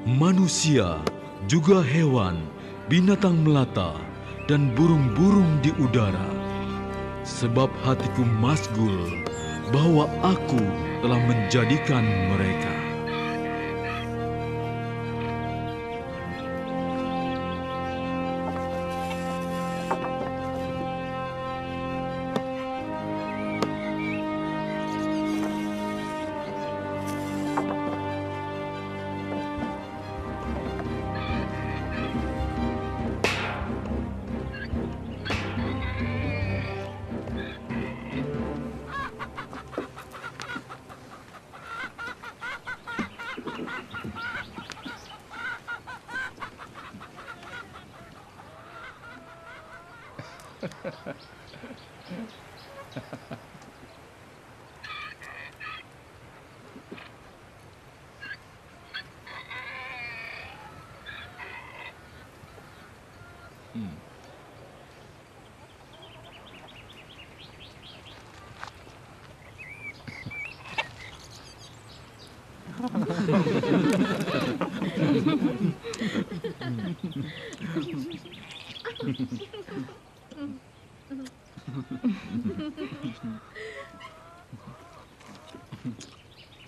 manusia, juga hewan, binatang melata, dan burung-burung di udara. Sebab hatiku masgul bahwa aku telah menjadikan mereka.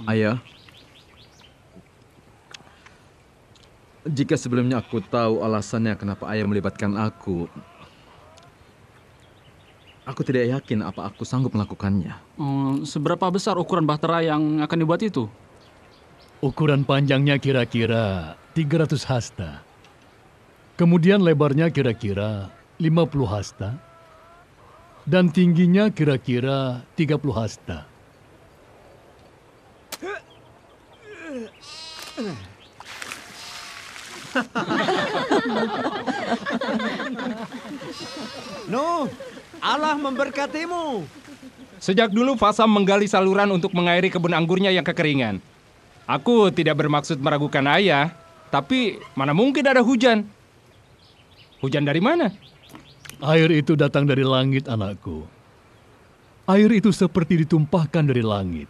Ayah, jika sebelumnya aku tahu alasannya kenapa ayah melibatkan aku tidak yakin apa aku sanggup melakukannya. Seberapa besar ukuran bahtera yang akan dibuat itu? Ukuran panjangnya kira-kira 300 hasta. Kemudian lebarnya kira-kira 50 hasta. Dan tingginya kira-kira 30 hasta. Nuh, Allah memberkatimu. Sejak dulu Fasam menggali saluran untuk mengairi kebun anggurnya yang kekeringan. Aku tidak bermaksud meragukan ayah, tapi mana mungkin ada hujan? Hujan dari mana? Air itu datang dari langit, anakku. Air itu seperti ditumpahkan dari langit.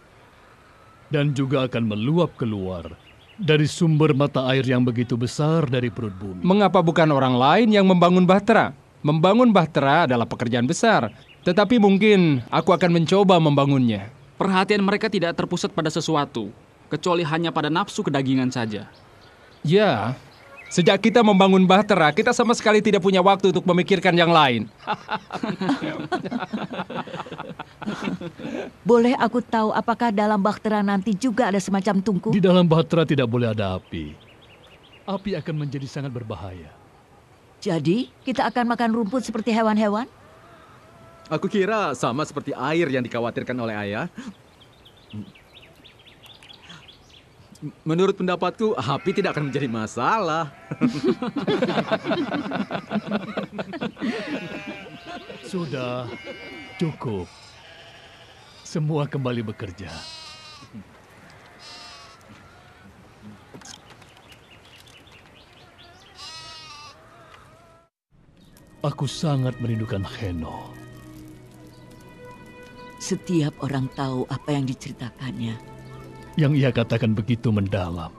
Dan juga akan meluap keluar dari sumber mata air yang begitu besar dari perut bumi. Mengapa bukan orang lain yang membangun bahtera? Membangun bahtera adalah pekerjaan besar. Tetapi mungkin aku akan mencoba membangunnya. Perhatian mereka tidak terpusat pada sesuatu, kecuali hanya pada nafsu kedagingan saja. Ya, sejak kita membangun bahtera, kita sama sekali tidak punya waktu untuk memikirkan yang lain. Boleh aku tahu apakah dalam bahtera nanti juga ada semacam tungku? Di dalam bahtera tidak boleh ada api. Api akan menjadi sangat berbahaya. Jadi, kita akan makan rumput seperti hewan-hewan? Aku kira sama seperti air yang dikhawatirkan oleh ayah. Menurut pendapatku, api tidak akan menjadi masalah. Sudah, cukup. Semua kembali bekerja. Aku sangat merindukan Heno. Setiap orang tahu apa yang diceritakannya. Yang ia katakan begitu mendalam.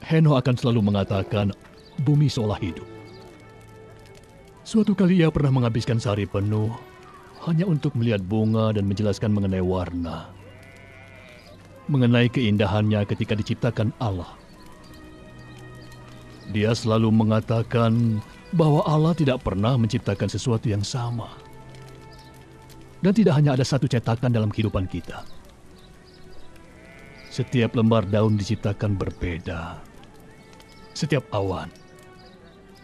Heno akan selalu mengatakan bumi seolah hidup. Suatu kali ia pernah menghabiskan sehari penuh hanya untuk melihat bunga dan menjelaskan mengenai warna. Mengenai keindahannya ketika diciptakan Allah. Dia selalu mengatakan bahwa Allah tidak pernah menciptakan sesuatu yang sama. Dan tidak hanya ada satu cetakan dalam kehidupan kita. Setiap lembar daun diciptakan berbeda. Setiap awan,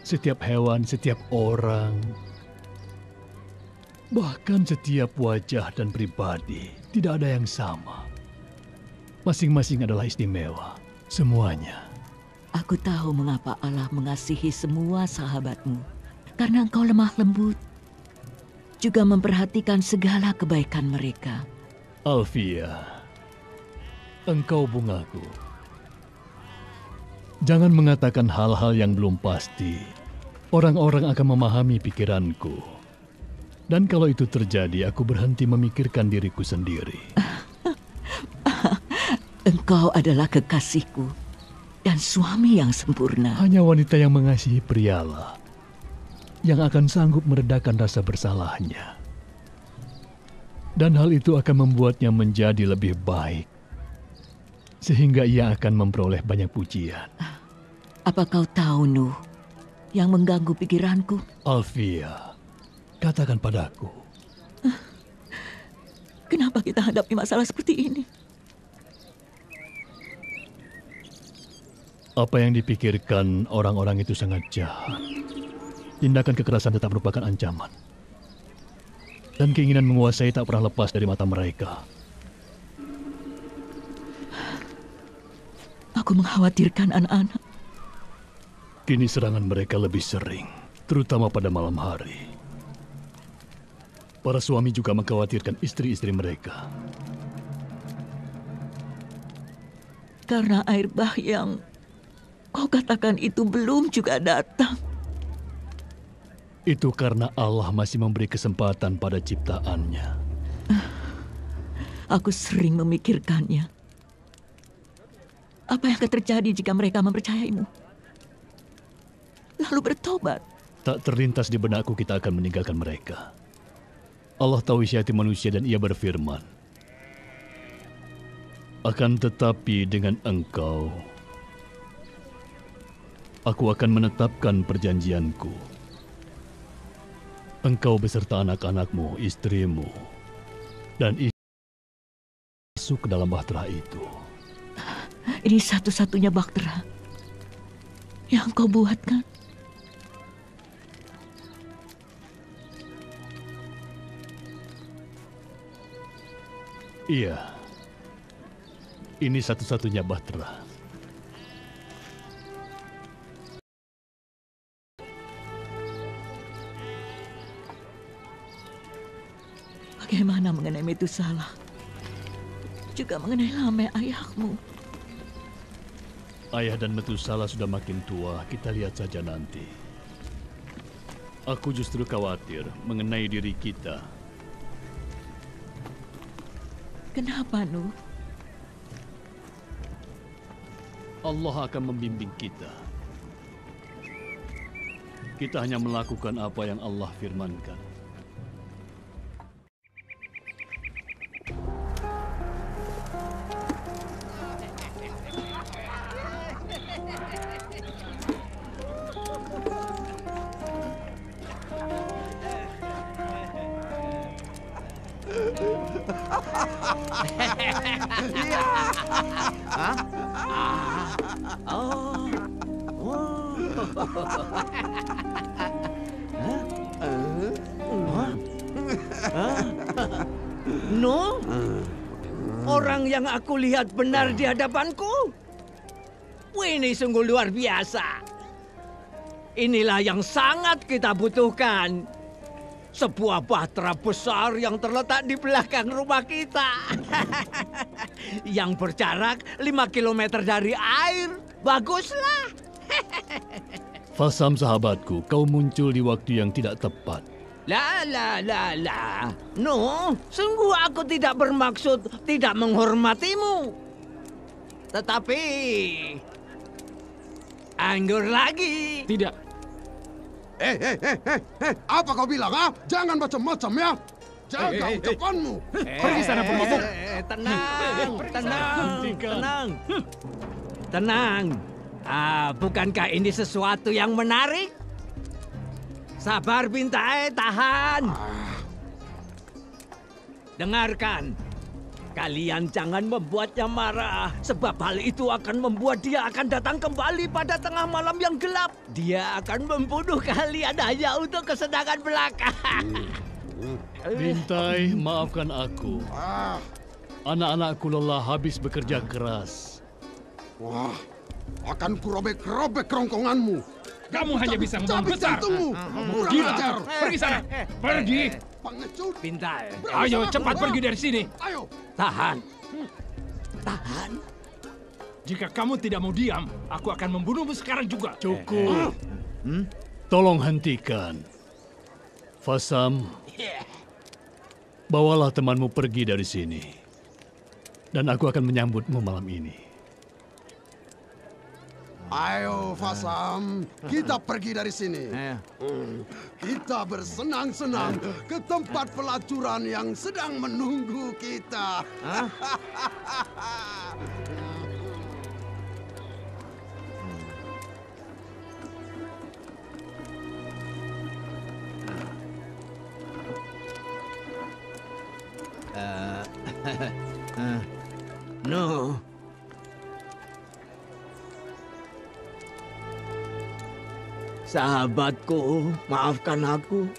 setiap hewan, setiap orang, bahkan setiap wajah dan pribadi tidak ada yang sama. Masing-masing adalah istimewa, semuanya. Aku tahu mengapa Allah mengasihi semua sahabatmu. Karena engkau lemah lembut. Juga memperhatikan segala kebaikan mereka. Alfia, engkau bungaku. Jangan mengatakan hal-hal yang belum pasti. Orang-orang akan memahami pikiranku. Dan kalau itu terjadi, aku berhenti memikirkan diriku sendiri. Engkau adalah kekasihku. dan suami yang sempurna. Hanya wanita yang mengasihi prialah yang akan sanggup meredakan rasa bersalahnya. Dan hal itu akan membuatnya menjadi lebih baik. Sehingga ia akan memperoleh banyak pujian. Apa kau tahu, Nuh, yang mengganggu pikiranku? Alfia, katakan padaku. Kenapa kita hadapi masalah seperti ini? Apa yang dipikirkan orang-orang itu sangat jahat. Tindakan kekerasan tetap merupakan ancaman. Dan keinginan menguasai tak pernah lepas dari mata mereka. Aku mengkhawatirkan anak-anak. Kini serangan mereka lebih sering, terutama pada malam hari. Para suami juga mengkhawatirkan istri-istri mereka. Karena air bah yang kau katakan itu belum juga datang. Itu karena Allah masih memberi kesempatan pada ciptaannya. Aku sering memikirkannya. Apa yang akan terjadi jika mereka mempercayaimu? Lalu bertobat. Tak terlintas di benakku kita akan meninggalkan mereka. Allah tahu isi hati manusia dan ia berfirman, akan tetapi dengan engkau, aku akan menetapkan perjanjianku. Engkau beserta anak-anakmu, istrimu, dan masuk ke dalam bahtera itu. Ini satu-satunya bahtera yang kau buatkan. Iya, ini satu-satunya bahtera. Bagaimana mengenai Metusalah? Juga mengenai Lameh ayahmu. Ayah dan Metusalah sudah makin tua, kita lihat saja nanti. Aku justru khawatir mengenai diri kita. Kenapa, Nuh? Allah akan membimbing kita. Kita hanya melakukan apa yang Allah firmankan. No? Orang yang aku lihat benar di hadapanku? Ini sungguh luar biasa. Inilah yang sangat kita butuhkan. Sebuah bahtera besar yang terletak di belakang rumah kita. Yang berjarak 5 kilometer dari air. Baguslah. Fasam sahabatku, kau muncul di waktu yang tidak tepat. La. No, sungguh aku tidak bermaksud tidak menghormatimu. Tetapi anggur lagi. Tidak. Apa kau bilang, ha? Jangan macam-macam ya. Jaga ucapanmu. Pergi sana pemabuk. Tenang. Bukankah ini sesuatu yang menarik? Sabar, Bintai, tahan. Dengarkan. Kalian jangan membuatnya marah, sebab hal itu akan membuat dia akan datang kembali pada tengah malam yang gelap. Dia akan membunuh kalian hanya untuk kesenangan belaka. Bintai, maafkan aku. Anak-anakku lelah habis bekerja keras. Wah, akan kurobek-robek kerongkonganmu. Kamu hanya bisa ngomong besar. Kurang Gila, ajar. pergi sana. Pergi. Pengecut. Bintai, Ayo, cepat pergi dari sini. Ayo. tahan. Jika kamu tidak mau diam, aku akan membunuhmu sekarang juga. Cukup. Tolong hentikan. Fasam, bawalah temanmu pergi dari sini. Dan aku akan menyambutmu malam ini. Ayo, Fasam, kita pergi dari sini. Ayo. Kita bersenang-senang ke tempat pelacuran yang sedang menunggu kita. No. Sahabatku, maafkan aku.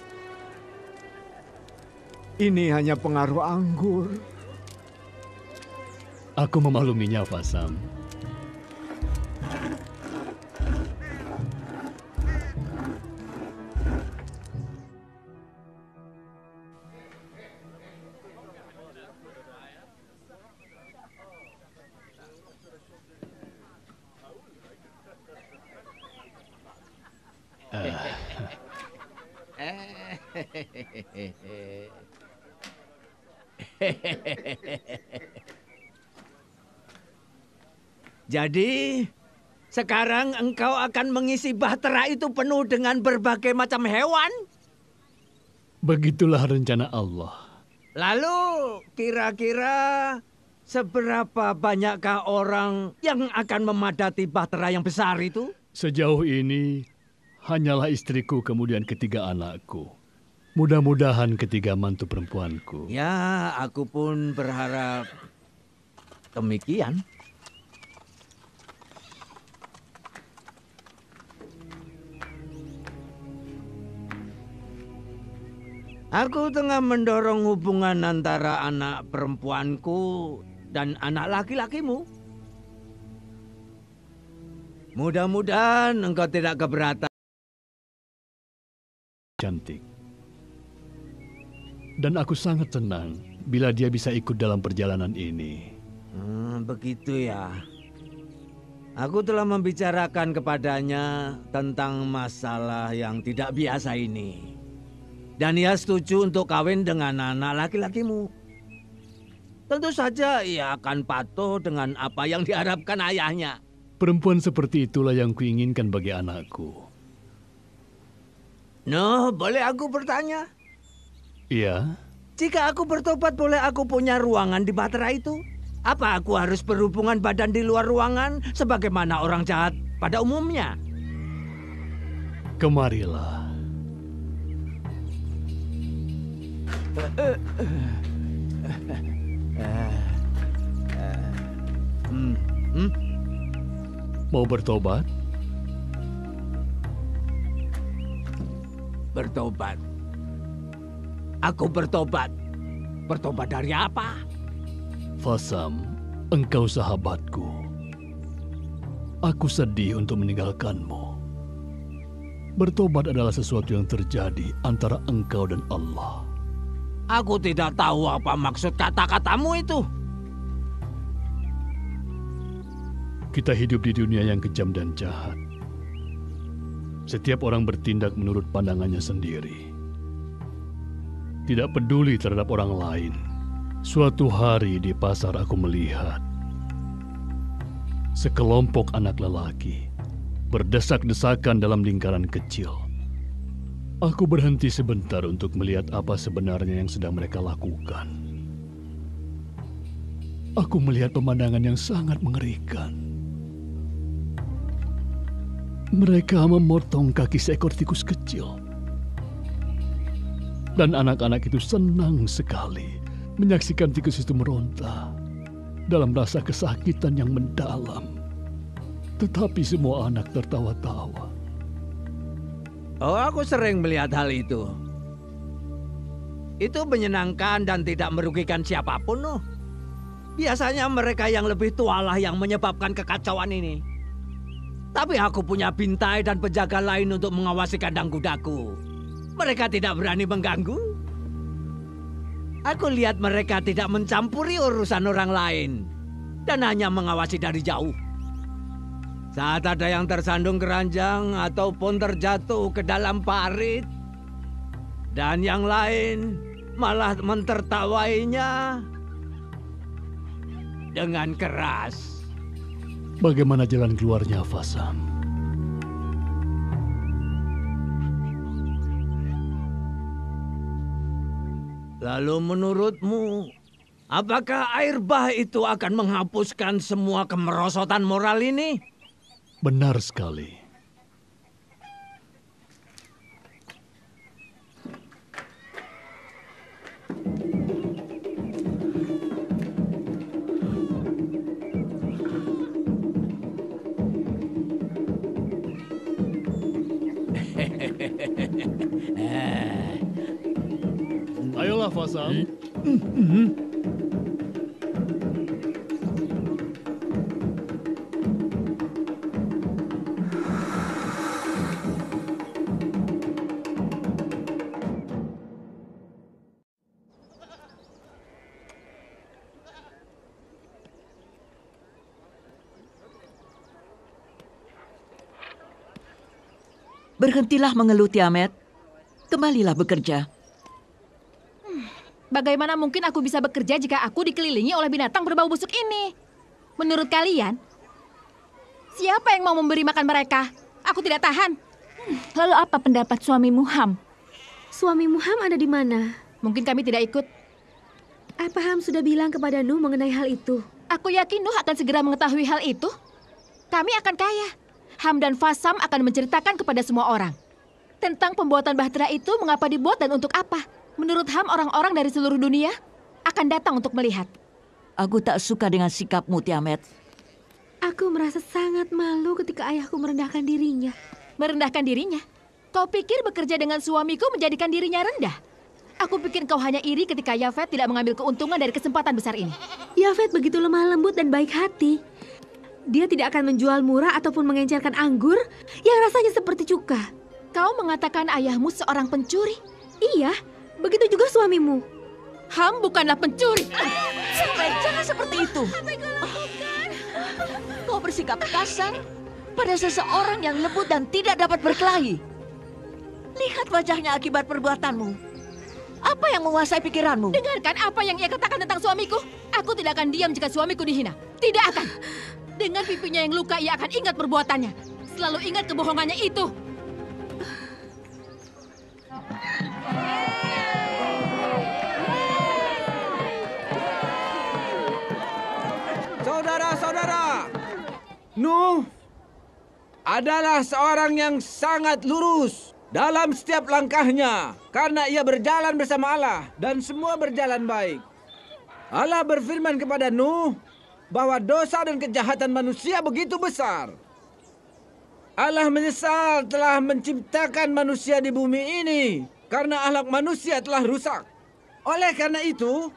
Ini hanya pengaruh anggur. Aku memakluminya, Fasam. Jadi, sekarang engkau akan mengisi bahtera itu penuh dengan berbagai macam hewan? Begitulah rencana Allah. Lalu, kira-kira seberapa banyakkah orang yang akan memadati bahtera yang besar itu? Sejauh ini, hanyalah istriku kemudian ketiga anakku. Mudah-mudahan ketiga mantu perempuanku. Ya, aku pun berharap demikian. Aku tengah mendorong hubungan antara anak perempuanku dan anak laki-lakimu. Mudah-mudahan engkau tidak keberatan. Cantik. Dan aku sangat senang bila dia bisa ikut dalam perjalanan ini. Begitu ya. Aku telah membicarakan kepadanya tentang masalah yang tidak biasa ini. Dan ia setuju untuk kawin dengan anak laki-lakimu. Tentu saja ia akan patuh dengan apa yang diharapkan ayahnya. Perempuan seperti itulah yang kuinginkan bagi anakku. Noh, boleh aku bertanya? Iya? Jika aku bertobat, boleh aku punya ruangan di bahtera itu? Apa aku harus berhubungan badan di luar ruangan sebagaimana orang jahat pada umumnya? Kemarilah. Mau bertobat? Bertobat. Aku bertobat. Bertobat dari apa? Fasam, engkau sahabatku. Aku sedih untuk meninggalkanmu. Bertobat adalah sesuatu yang terjadi antara engkau dan Allah. Aku tidak tahu apa maksud kata-katamu itu. Kita hidup di dunia yang kejam dan jahat. Setiap orang bertindak menurut pandangannya sendiri. Tidak peduli terhadap orang lain. Suatu hari di pasar aku melihat sekelompok anak lelaki berdesak-desakan dalam lingkaran kecil. Aku berhenti sebentar untuk melihat apa sebenarnya yang sedang mereka lakukan. Aku melihat pemandangan yang sangat mengerikan. Mereka memotong kaki seekor tikus kecil. Dan anak-anak itu senang sekali menyaksikan tikus itu meronta dalam rasa kesakitan yang mendalam. Tetapi semua anak tertawa-tawa. Oh, aku sering melihat hal itu. Itu menyenangkan dan tidak merugikan siapapun, noh. Biasanya mereka yang lebih tua lah yang menyebabkan kekacauan ini. Tapi aku punya bintai dan penjaga lain untuk mengawasi kandang kudaku. Mereka tidak berani mengganggu. Aku lihat mereka tidak mencampuri urusan orang lain dan hanya mengawasi dari jauh. Saat ada yang tersandung keranjang ataupun terjatuh ke dalam parit, dan yang lain malah mentertawainya dengan keras. Bagaimana jalan keluarnya, Fasam? Lalu menurutmu, apakah air bah itu akan menghapuskan semua kemerosotan moral ini? Benar sekali. Ayolah, Fasam. Berhentilah mengeluh, Tiamat. Kembalilah bekerja. Bagaimana mungkin aku bisa bekerja jika aku dikelilingi oleh binatang berbau busuk ini? Menurut kalian, siapa yang mau memberi makan mereka? Aku tidak tahan. Lalu apa pendapat suamimu, Ham? Suamimu Ham ada di mana? Mungkin kami tidak ikut. Apa Ham sudah bilang kepada Nuh mengenai hal itu? Aku yakin Nuh akan segera mengetahui hal itu. Kami akan kaya. Ham dan Fasam akan menceritakan kepada semua orang tentang pembuatan bahtera itu, mengapa dibuat dan untuk apa. Menurut Ham, orang-orang dari seluruh dunia akan datang untuk melihat. Aku tak suka dengan sikapmu, Tiamat. Aku merasa sangat malu ketika ayahku merendahkan dirinya. Merendahkan dirinya? Kau pikir bekerja dengan suamiku menjadikan dirinya rendah? Aku pikir kau hanya iri ketika Yafet tidak mengambil keuntungan dari kesempatan besar ini. Yafet begitu lemah lembut dan baik hati. Dia tidak akan menjual murah ataupun mengencerkan anggur yang rasanya seperti cuka. Kau mengatakan ayahmu seorang pencuri? Iya, begitu juga suamimu. Ham bukanlah pencuri. Jangan seperti itu. Apa yang kau lakukan? Kau bersikap kasar pada seseorang yang lembut dan tidak dapat berkelahi. Lihat wajahnya akibat perbuatanmu. Apa yang menguasai pikiranmu? Dengarkan apa yang ia katakan tentang suamiku. Aku tidak akan diam jika suamiku dihina. Tidak akan. Dengan pipinya yang luka, ia akan ingat perbuatannya. Selalu ingat kebohongannya itu. Saudara-saudara, Nuh adalah seorang yang sangat lurus dalam setiap langkahnya karena ia berjalan bersama Allah dan semua berjalan baik. Allah berfirman kepada Nuh bahwa dosa dan kejahatan manusia begitu besar. Allah menyesal telah menciptakan manusia di bumi ini karena akhlak manusia telah rusak. Oleh karena itu,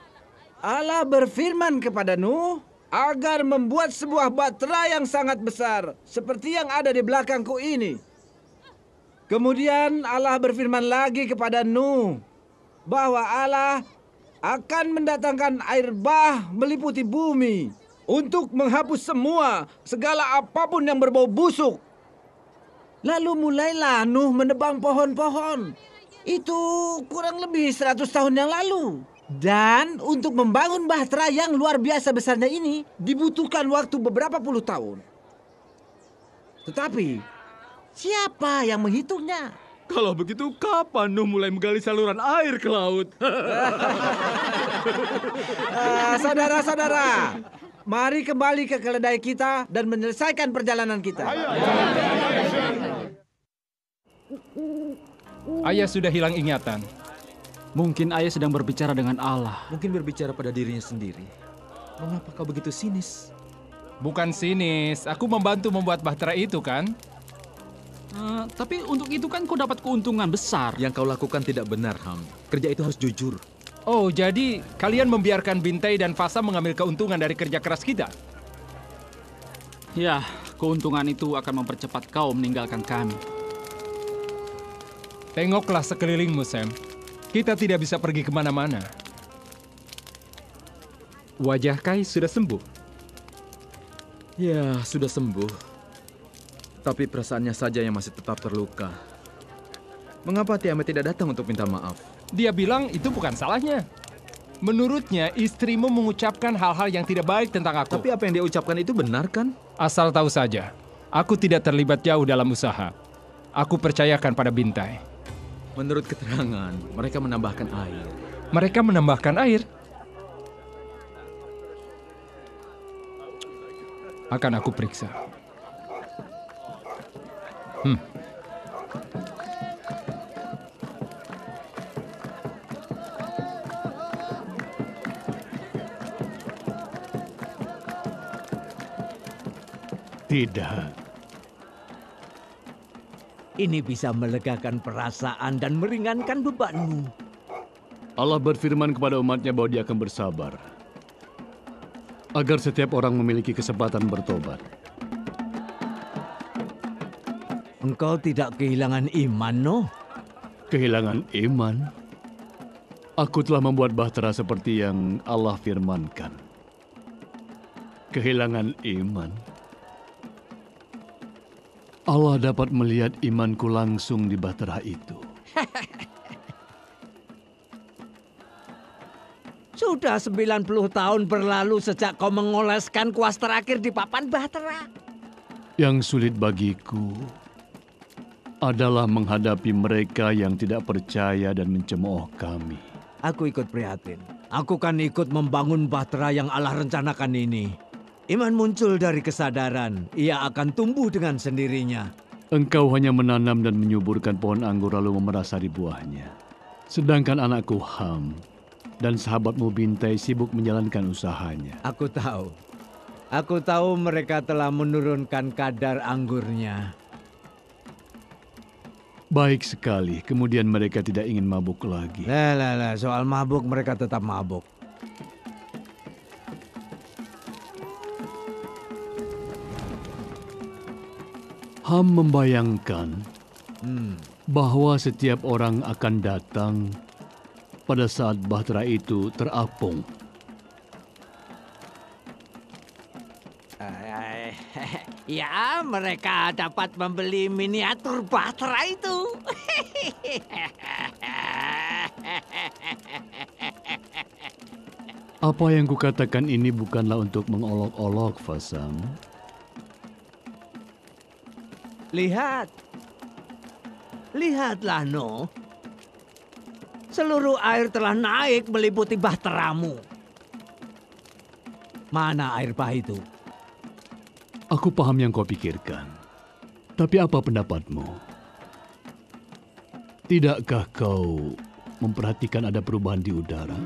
Allah berfirman kepada Nuh agar membuat sebuah bahtera yang sangat besar seperti yang ada di belakangku ini. Kemudian Allah berfirman lagi kepada Nuh bahwa Allah akan mendatangkan air bah meliputi bumi untuk menghapus segala apapun yang berbau busuk. Lalu mulailah Nuh menebang pohon-pohon. Itu kurang lebih 100 tahun yang lalu. Dan untuk membangun bahtera yang luar biasa besarnya ini dibutuhkan waktu beberapa puluh tahun. Tetapi siapa yang menghitungnya? Kalau begitu, kapan Nuh mulai menggali saluran air ke laut? Saudara-saudara, mari kembali ke keledai kita dan menyelesaikan perjalanan kita. Ayah sudah hilang ingatan. Mungkin ayah sedang berbicara dengan Allah. Mungkin berbicara pada dirinya sendiri. Mengapa kau begitu sinis? Bukan sinis, aku membantu membuat bahtera itu kan? Tapi untuk itu kan kau dapat keuntungan besar. Yang kau lakukan tidak benar, Ham. Kerja itu harus jujur. Oh, jadi kalian membiarkan Bintai dan Fasam mengambil keuntungan dari kerja keras kita? Ya, keuntungan itu akan mempercepat kau meninggalkan kami. Tengoklah sekelilingmu, Sam. Kita tidak bisa pergi kemana-mana. Wajah Kai sudah sembuh. Ya, sudah sembuh. Tapi perasaannya saja yang masih tetap terluka. Mengapa Tiamat tidak datang untuk minta maaf? Dia bilang itu bukan salahnya. Menurutnya, istrimu mengucapkan hal-hal yang tidak baik tentang aku. Tapi apa yang dia ucapkan itu benar kan? Asal tahu saja, aku tidak terlibat jauh dalam usaha. Aku percayakan pada Bintai. Menurut keterangan, mereka menambahkan air. Mereka menambahkan air? Akan aku periksa. Tidak. Ini bisa melegakan perasaan dan meringankan bebanmu. Allah berfirman kepada umatnya bahwa dia akan bersabar. Agar setiap orang memiliki kesempatan bertobat. Engkau tidak kehilangan iman, Noh? Kehilangan iman? Aku telah membuat bahtera seperti yang Allah firmankan. Kehilangan iman? Allah dapat melihat imanku langsung di bahtera itu. Sudah 90 tahun berlalu sejak kau mengoleskan kuas terakhir di papan bahtera. Yang sulit bagiku adalah menghadapi mereka yang tidak percaya dan mencemooh kami. Aku ikut prihatin. Aku kan ikut membangun bahtera yang Allah rencanakan ini. Iman muncul dari kesadaran. Ia akan tumbuh dengan sendirinya. Engkau hanya menanam dan menyuburkan pohon anggur lalu memerasari buahnya. Sedangkan anakku Ham dan sahabatmu Bintai sibuk menjalankan usahanya. Aku tahu. Aku tahu mereka telah menurunkan kadar anggurnya. Baik sekali, kemudian mereka tidak ingin mabuk lagi. Lah, soal mabuk mereka tetap mabuk. Ham membayangkan bahwa setiap orang akan datang pada saat bahtera itu terapung. Ya, mereka dapat membeli miniatur bahtera itu. Apa yang kukatakan ini bukanlah untuk mengolok-olok, Fasam. Lihatlah, No. Seluruh air telah naik meliputi bahteramu. Mana air bah itu? Aku paham yang kau pikirkan. Tapi apa pendapatmu? Tidakkah kau memperhatikan ada perubahan di udara?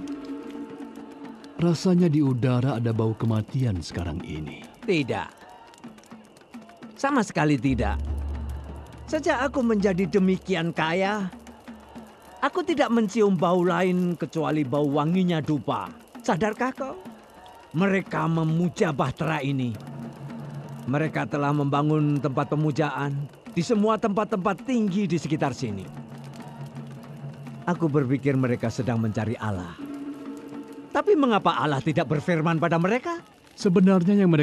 Rasanya di udara ada bau kematian sekarang ini. Tidak. Sama sekali tidak. Sejak aku menjadi demikian kaya, aku tidak mencium bau lain kecuali bau wanginya dupa. Sadarkah kau? Mereka memuja bahtera ini. Mereka telah membangun tempat pemujaan di semua tempat-tempat tinggi di sekitar sini. Aku berpikir mereka sedang mencari Allah. Tapi mengapa Allah tidak berfirman pada mereka? Sebenarnya yang mereka